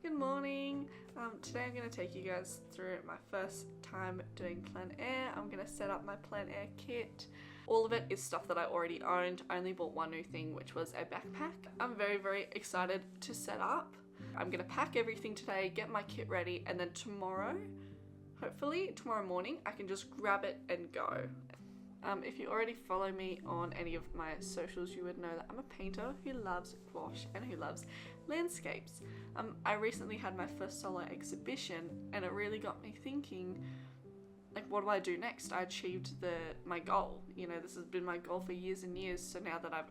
Good morning. Today I'm going to take you guys through my first time doing plein air. I'm going to set up my plein air kit. All of it is stuff that I already owned. I only bought one new thing, which was a backpack. I'm very excited to set up. I'm going to pack everything today, get my kit ready, and then tomorrow, hopefully tomorrow morning, I can just grab it and go. If you already follow me on any of my socials, you would know that I'm a painter who loves gouache and who loves landscapes. I recently had my first solo exhibition and it really got me thinking, like, what do I do next? I achieved my goal. You know, this has been my goal for years and years, so now that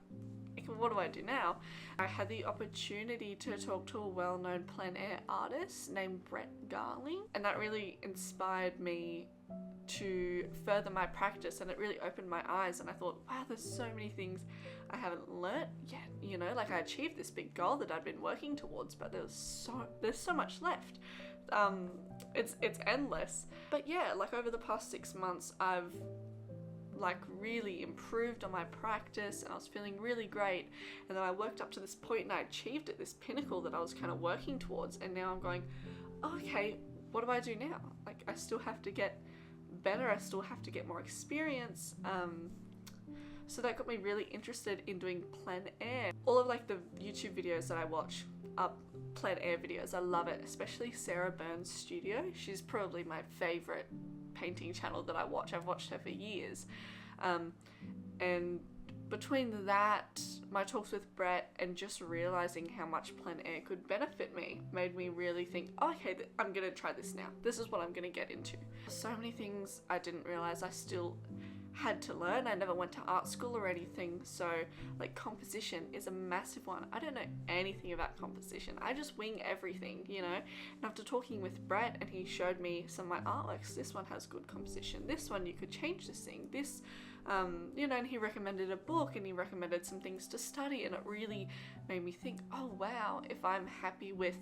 what do I do now? I had the opportunity to talk to a well-known plein air artist named Brett Garling, and that really inspired me to further my practice, and it really opened my eyes, and I thought, wow, there's so many things I haven't learnt yet. You know, like, I achieved this big goal that I'd been working towards, but there's so much left. It's endless. But yeah, like, over the past 6 months I've like really improved on my practice and I was feeling really great, and then I worked up to this point and I achieved it, this pinnacle that I was kind of working towards, and now I'm going, oh, okay, what do I do now? Like, I still have to get better, I still have to get more experience. So that got me really interested in doing plein air. All of like the YouTube videos that I watch are plein air videos. I love it, especially Sarah Byrne's studio. She's probably my favorite painting channel that I watch. I've watched her for years. And between that, my talks with Brett, and just realizing how much plein air could benefit me, made me really think, oh, okay, I'm gonna try this now. This is what I'm gonna get into. So many things I didn't realize I still had to learn. I never went to art school or anything, so like composition is a massive one. I don't know anything about composition. I just wing everything, you know. And after talking with Brett, and he showed me some of my artworks, this one has good composition, this one you could change this thing, this you know, and he recommended a book and he recommended some things to study, and it really made me think, oh wow, if I'm happy with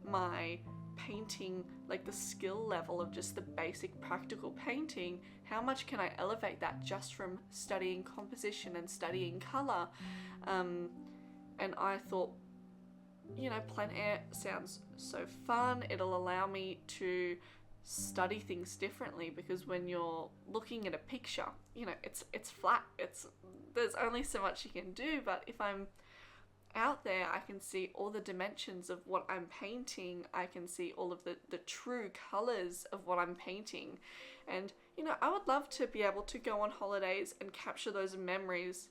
my painting, like the skill level of just the basic practical painting, how much can I elevate that just from studying composition and studying color? And I thought, you know, plein air sounds so fun. It'll allow me to study things differently, because when you're looking at a picture, you know, it's flat, there's only so much you can do, but if I'm out there, I can see all the dimensions of what I'm painting. I can see all of the true colors of what I'm painting. And, you know, I would love to be able to go on holidays and capture those memories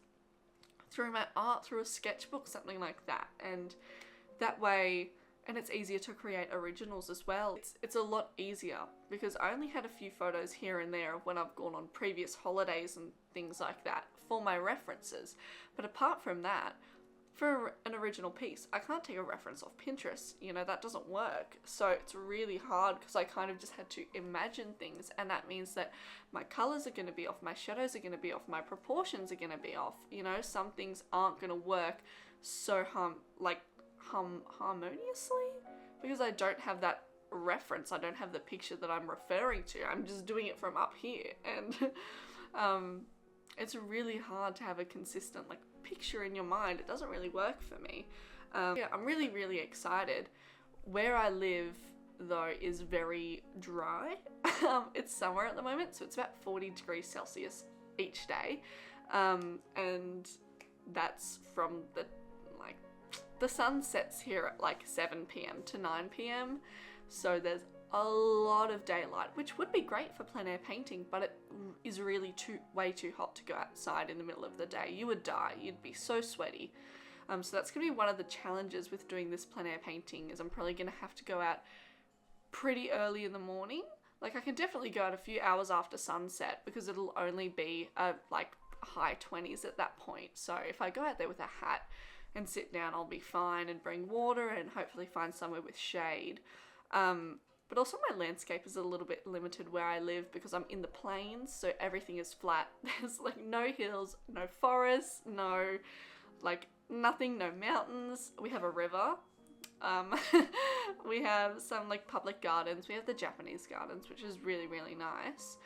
through my art, through a sketchbook, something like that. And that way, and it's easier to create originals as well. It's a lot easier, because I only had a few photos here and there of when I've gone on previous holidays and things like that for my references. But apart from that, for an original piece, I can't take a reference off Pinterest, you know, that doesn't work. So it's really hard, because I kind of just had to imagine things, and that means that my colors are going to be off, my shadows are going to be off, my proportions are going to be off, you know, some things aren't going to work so harmoniously, because I don't have that reference, I don't have the picture that I'm referring to, I'm just doing it from up here, and it's really hard to have a consistent like picture in your mind. It doesn't really work for me. Yeah, I'm really excited. Where I live though is very dry. It's summer at the moment, so it's about 40 degrees Celsius each day, and that's from the sun sets here at like 7 p.m. to 9 p.m. so there's a lot of daylight, which would be great for plein air painting, but it is really way too hot to go outside in the middle of the day. You would die, you'd be so sweaty. So that's gonna be one of the challenges with doing this plein air painting, is I'm probably gonna have to go out pretty early in the morning. Like, I can definitely go out a few hours after sunset, because it'll only be like high 20s at that point. So if I go out there with a hat and sit down, I'll be fine, and bring water and hopefully find somewhere with shade. But also my landscape is a little bit limited where I live, because I'm in the plains, so everything is flat. There's like no hills, no forests, no like nothing, no mountains. We have a river. We have some like public gardens. We have the Japanese gardens, which is really nice.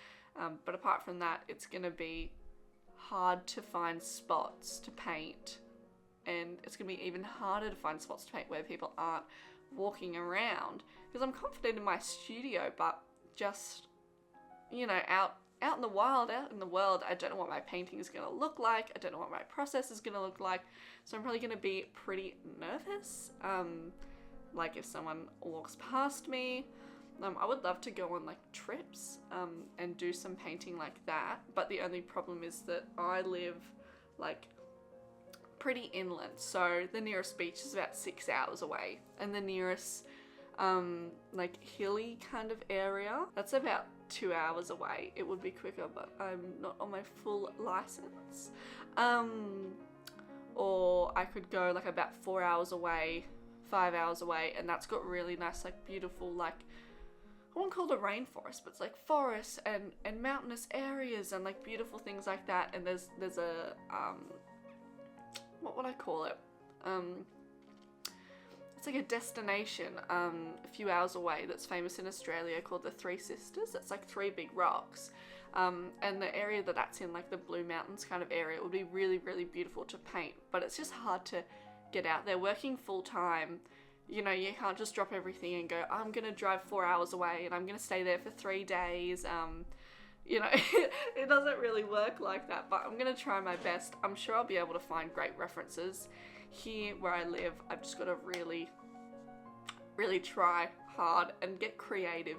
But apart from that, it's gonna be hard to find spots to paint, and it's gonna be even harder to find spots to paint where people aren't walking around, because I'm confident in my studio, but just, you know, out in the wild, out in the world, I don't know what my painting is going to look like. I don't know what my process is going to look like. So I'm probably going to be pretty nervous. Like if someone walks past me. I would love to go on like trips and do some painting like that. But the only problem is that I live like pretty inland. So the nearest beach is about 6 hours away. And the nearest like hilly kind of area, that's about 2 hours away. It would be quicker, but I'm not on my full license. Or I could go like about 4 hours away, 5 hours away, and that's got really nice, like beautiful, like I won't call it a rainforest, but it's like forests and mountainous areas and like beautiful things like that. And there's a what would I call it? It's like a destination a few hours away that's famous in Australia called the Three Sisters. It's like 3 big rocks. And the area that's in, like the Blue Mountains kind of area, it would be really, really beautiful to paint. But it's just hard to get out there. Working full time, you know, you can't just drop everything and go, I'm going to drive 4 hours away and I'm going to stay there for 3 days. You know, it doesn't really work like that, but I'm going to try my best. I'm sure I'll be able to find great references. Here where I live, I've just got to really, really try hard and get creative.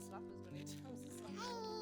Slap as many times as I can.